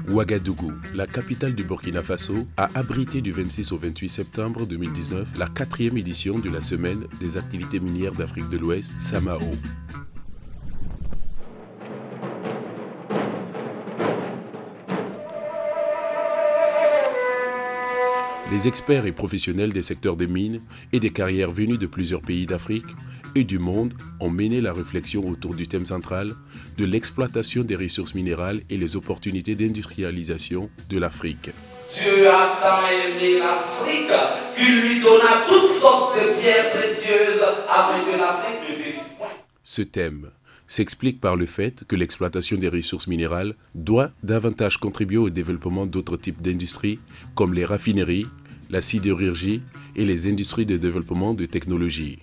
Ouagadougou, la capitale du Burkina Faso, a abrité du 26 au 28 septembre 2019 la 4e édition de la Semaine des activités minières d'Afrique de l'Ouest, SAMAO. Les experts et professionnels des secteurs des mines et des carrières venus de plusieurs pays d'Afrique et du monde ont mené la réflexion autour du thème central de l'exploitation des ressources minérales et les opportunités d'industrialisation de l'Afrique. Dieu a tant aimé l'Afrique qu'il lui donna toutes sortes de pierres précieuses afin que l'Afrique ne périsse point. Ce thème s'explique par le fait que l'exploitation des ressources minérales doit davantage contribuer au développement d'autres types d'industries comme les raffineries, la sidérurgie et les industries de développement de technologies.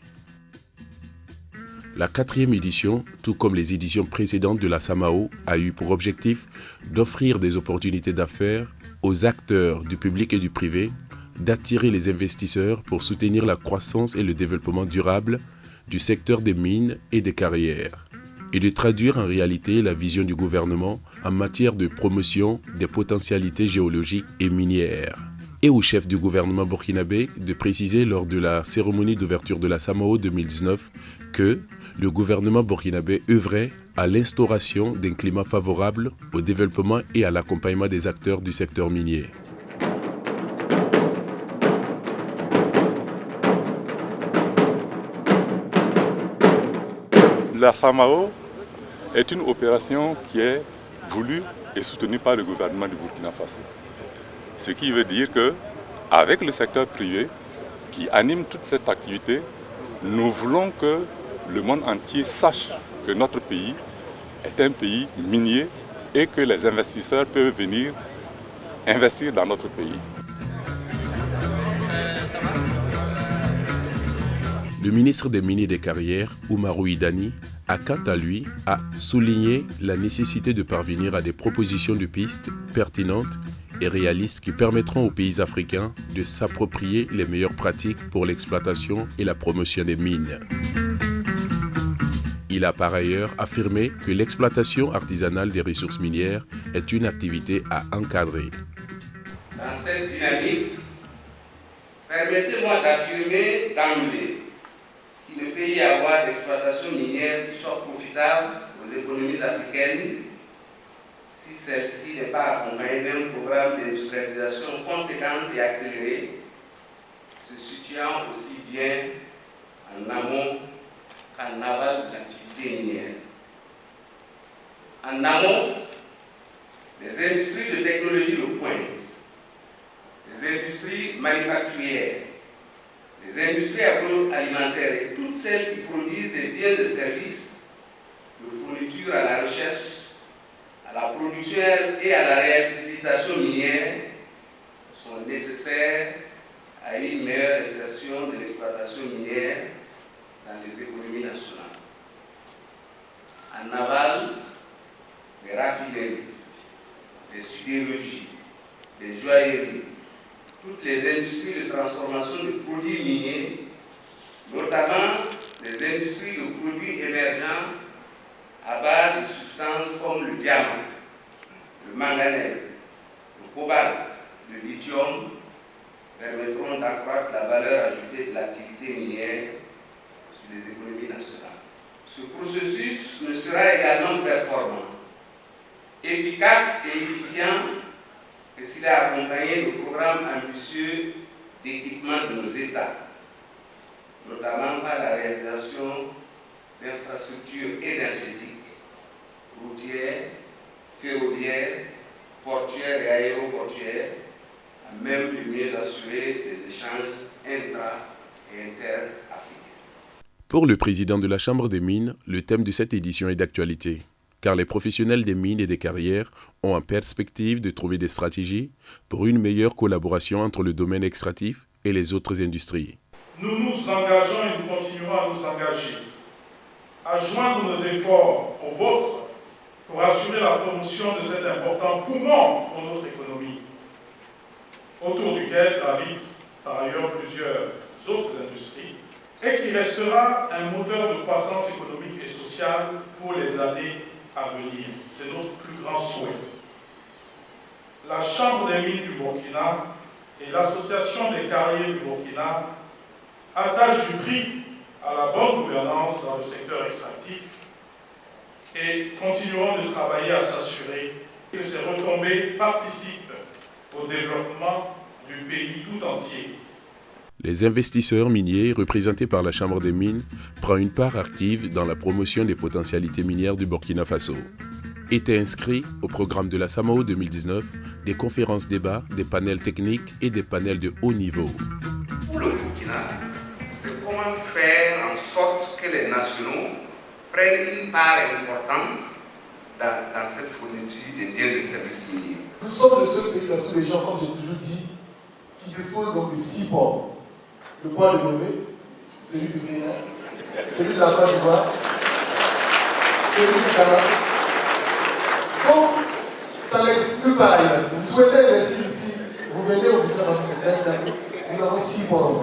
La 4e édition, tout comme les éditions précédentes de la SAMAO, a eu pour objectif d'offrir des opportunités d'affaires aux acteurs du public et du privé, d'attirer les investisseurs pour soutenir la croissance et le développement durable du secteur des mines et des carrières, et de traduire en réalité la vision du gouvernement en matière de promotion des potentialités géologiques et minières. Et au chef du gouvernement burkinabé de préciser lors de la cérémonie d'ouverture de la SAMAO 2019 que le gouvernement burkinabé œuvrait à l'instauration d'un climat favorable au développement et à l'accompagnement des acteurs du secteur minier. La SAMAO est une opération qui est voulue et soutenue par le gouvernement du Burkina Faso. Ce qui veut dire qu'avec le secteur privé qui anime toute cette activité, nous voulons que le monde entier sache que notre pays est un pays minier et que les investisseurs peuvent venir investir dans notre pays. Le ministre des Mines et des Carrières, Oumarou Idani, a quant à lui souligné la nécessité de parvenir à des propositions de pistes pertinentes et réalistes qui permettront aux pays africains de s'approprier les meilleures pratiques pour l'exploitation et la promotion des mines. Il a par ailleurs affirmé que l'exploitation artisanale des ressources minières est une activité à encadrer. Dans cette dynamique, permettez-moi d'affirmer d'emblée qu'il ne peut y avoir d'exploitation minière qui soit profitable aux économies africaines si celle-ci n'est pas accompagnée d'un programme d'industrialisation conséquent et accéléré, se situant aussi bien en amont qu'en aval de l'activité minière. En amont, les industries de technologie de pointe, les industries manufacturières, les industries agroalimentaires et toutes celles qui produisent des biens et services de fourniture à la recherche, à la production et à la réhabilitation minière sont nécessaires à une meilleure insertion de l'exploitation minière dans les économies nationales. En aval, les raffineries, les sidérurgies, les joailleries, toutes les industries de transformation de produits miniers, notamment les industries de produits émergents à base de substances comme le diamant, le manganèse, le cobalt, le lithium, permettront d'accroître la valeur ajoutée de l'activité minière sur les économies nationales. Ce processus ne sera également performant, efficace et efficient que s'il est accompagné de programmes ambitieux d'équipement de nos États, notamment par la réalisation d'infrastructures énergétiques, routières, ferroviaires, portuaires et aéroportuaires, à même de mieux assurer les échanges intra- et inter-africains. Pour le président de la Chambre des mines, le thème de cette édition est d'actualité, car les professionnels des mines et des carrières ont en perspective de trouver des stratégies pour une meilleure collaboration entre le domaine extractif et les autres industries. Nous nous engageons et nous continuerons à nous engager, à joindre nos efforts aux vôtres pour assurer la promotion de cet important poumon pour notre économie, autour duquel gravitent par ailleurs plusieurs autres industries, et qui restera un moteur de croissance économique et sociale pour les années à venir. C'est notre plus grand souhait. La Chambre des mines du Burkina et l'Association des carrières du Burkina attachent du prix à la bonne gouvernance dans le secteur extractif et continueront de travailler à s'assurer que ces retombées participent au développement du pays tout entier. Les investisseurs miniers représentés par la Chambre des mines prennent une part active dans la promotion des potentialités minières du Burkina Faso. Étaient inscrits au programme de la SAMAO 2019 des conférences-débats, des panels techniques et des panels de haut niveau. Pour le Burkina, c'est comment faire en sorte que les nationaux prennent une part importante dans cette fourniture de biens et services miniers. Nous sommes le seul pays dans tous les gens, comme j'ai toujours dit, qui dispose donc de 6 ports. Le port de Lomé, celui du Bénin, celui de la Côte d'Ivoire, celui du Ghana. Donc, ça n'existe plus par ailleurs. Si vous souhaitez investir ici, vous venez au Burkina Faso, c'est très simple. Nous avons 6 ports.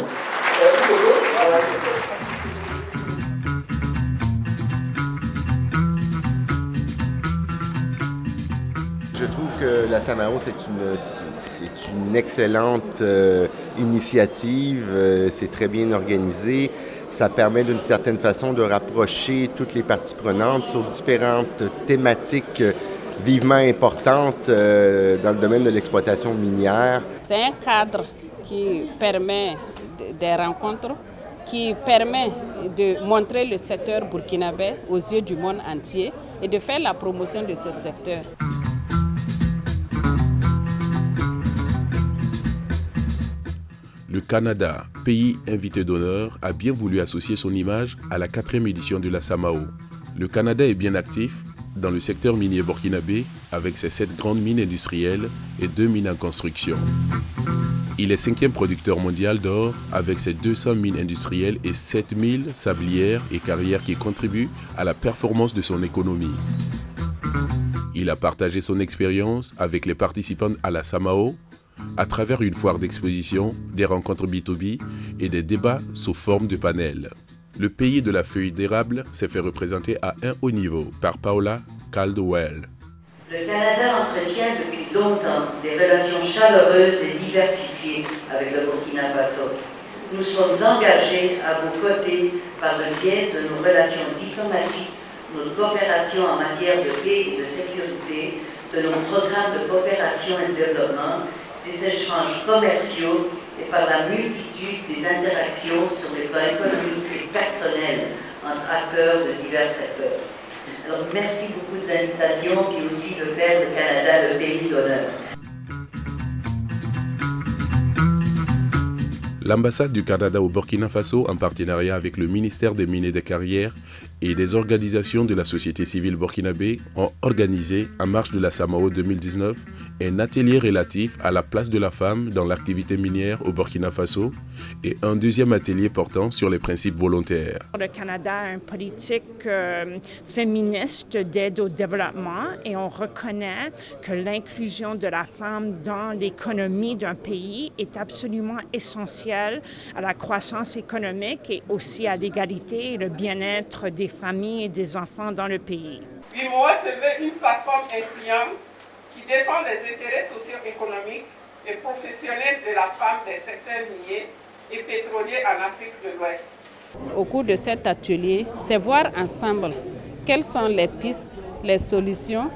Je trouve que la SAMAO, c'est une excellente initiative, c'est très bien organisé. Ça permet d'une certaine façon de rapprocher toutes les parties prenantes sur différentes thématiques vivement importantes dans le domaine de l'exploitation minière. C'est un cadre qui permet des rencontres, qui permet de montrer le secteur burkinabé aux yeux du monde entier et de faire la promotion de ce secteur. Le Canada, pays invité d'honneur, a bien voulu associer son image à la 4e édition de la SAMAO. Le Canada est bien actif dans le secteur minier burkinabé avec ses 7 grandes mines industrielles et 2 mines en construction. Il est 5e producteur mondial d'or avec ses 200 mines industrielles et 7000 sablières et carrières qui contribuent à la performance de son économie. Il a partagé son expérience avec les participants à la SAMAO à travers une foire d'exposition, des rencontres B2B et des débats sous forme de panels. Le pays de la feuille d'érable s'est fait représenter à un haut niveau par Paula Caldwell. Le Canada entretient depuis longtemps des relations chaleureuses et diversifiées avec le Burkina Faso. Nous sommes engagés à vos côtés par le biais de nos relations diplomatiques, notre coopération en matière de paix et de sécurité, de nos programmes de coopération et de développement, des échanges commerciaux et par la multitude des interactions sur les plans économiques et personnels entre acteurs de divers secteurs. Alors merci beaucoup de l'invitation et aussi de faire le Canada le pays d'honneur. L'ambassade du Canada au Burkina Faso, en partenariat avec le ministère des Mines et des Carrières et des organisations de la société civile burkinabé, ont organisé, en marge de la SAMAO 2019, un atelier relatif à la place de la femme dans l'activité minière au Burkina Faso et un deuxième atelier portant sur les principes volontaires. Le Canada a une politique féministe d'aide au développement et on reconnaît que l'inclusion de la femme dans l'économie d'un pays est absolument essentielle à la croissance économique et aussi à l'égalité et le bien-être des familles et des enfants dans le pays. BIMOA se veut une plateforme influente qui défend les intérêts socio-économiques et professionnels de la femme des secteurs miniers et pétroliers en Afrique de l'Ouest. Au cours de cet atelier, c'est voir ensemble quelles sont les pistes, les solutions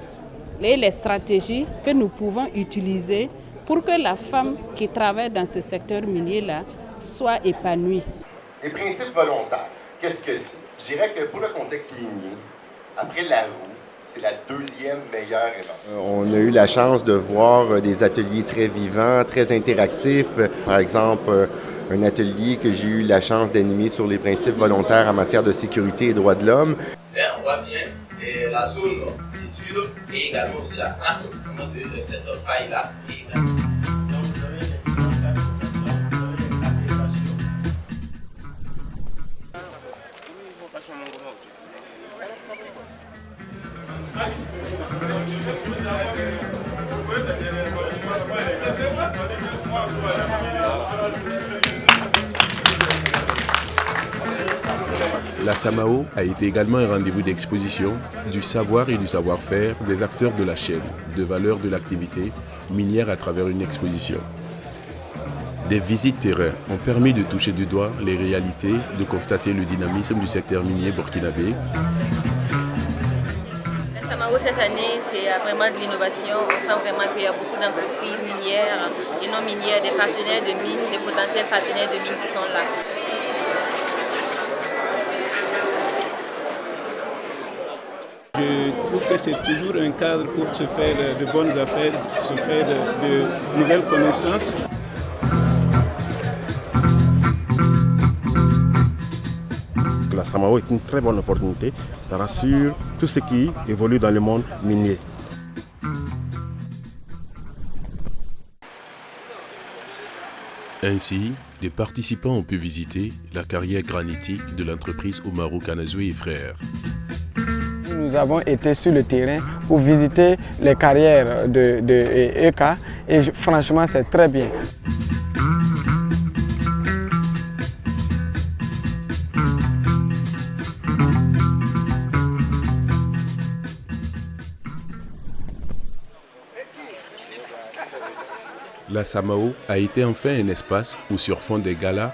et les stratégies que nous pouvons utiliser pour que la femme qui travaille dans ce secteur minier-là soit épanouie. Les principes volontaires, qu'est-ce que c'est? Je dirais que pour le contexte minier, après la roue, c'est la deuxième meilleure invention. On a eu la chance de voir des ateliers très vivants, très interactifs. Par exemple, un atelier que j'ai eu la chance d'animer sur les principes volontaires en matière de sécurité et droits de l'homme. On voit bien la zone d'étude et également aussi la trace de cette faille-là. La Samao a été également un rendez-vous d'exposition du savoir et du savoir-faire des acteurs de la chaîne de valeur de l'activité minière à travers une exposition. Des visites terrain ont permis de toucher du doigt les réalités, de constater le dynamisme du secteur minier burkinabé. La Samao cette année, c'est vraiment de l'innovation. On sent vraiment qu'il y a beaucoup d'entreprises minières et non minières, des partenaires de mines, des potentiels partenaires de mines qui sont là. Je trouve que c'est toujours un cadre pour se faire de bonnes affaires, se faire de nouvelles connaissances. La Samao est une très bonne opportunité, ça rassure tout ce qui évolue dans le monde minier. Ainsi, les participants ont pu visiter la carrière granitique de l'entreprise Umaru Kanazoué et Frères. Nous avons été sur le terrain pour visiter les carrières de ECA et franchement c'est très bien. La Samao a été enfin un espace où, sur fond des galas,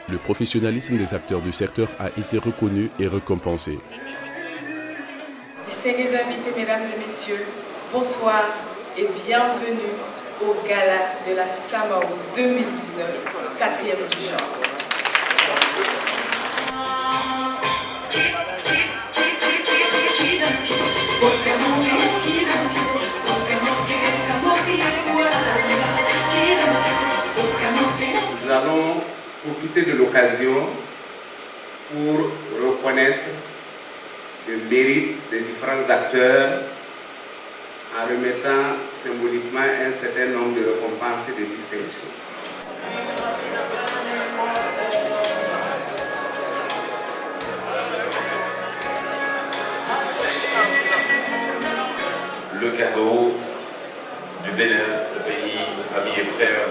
le professionnalisme des acteurs du secteur a été reconnu et récompensé. Distingués invités, mesdames et messieurs, bonsoir et bienvenue au gala de la Samao 2019, 4e du genre. Nous allons profiter de l'occasion pour reconnaître le mérite des différents acteurs en remettant symboliquement un certain nombre de récompenses et de distinctions. Le cadeau du Bénin, le pays ami et frère,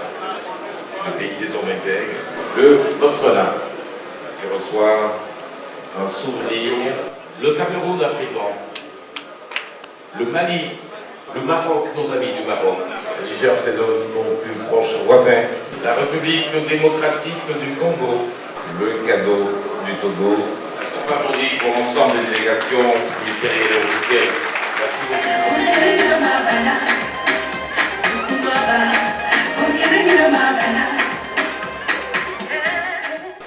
le pays des hommes intègres, le Botswana, qui reçoit un souvenir, le Cameroun à présent, le Mali, le Maroc, nos amis du Maroc, le Niger c'est nos plus proches voisins, la République démocratique du Congo, le cadeau du Togo. On applaudit pour l'ensemble des délégations ministérielles et officielles. Merci beaucoup.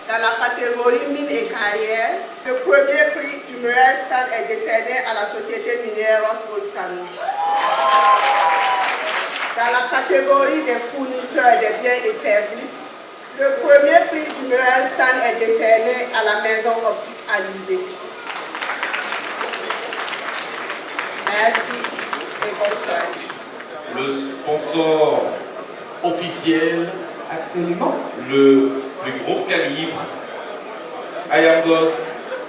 Dans la catégorie mines et carrières, le premier prix du meilleur stand est décerné à la société minière Ross-Bolsano. Dans la catégorie des fournisseurs de biens et services, le premier prix du meilleur stand est décerné à la maison optique Alizé. Merci et bonsoir. Le sponsor officiel, absolument, le plus gros calibre, I Am God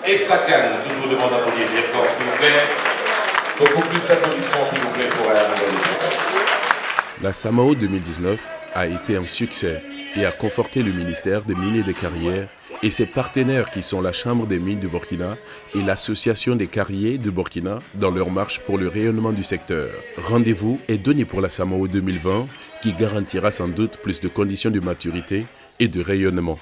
et Sakan. Je vous demande d'applaudir bien fort, s'il vous plaît. Beaucoup plus d'applaudissements, s'il vous plaît, pour I Am God et Sakan. La Samao 2019 a été un succès et a conforté le ministère des Mines et des Carrières et ses partenaires qui sont la Chambre des mines du Burkina et l'Association des carriers de Burkina dans leur marche pour le rayonnement du secteur. Rendez-vous est donné pour la Samao 2020 qui garantira sans doute plus de conditions de maturité et de rayonnement.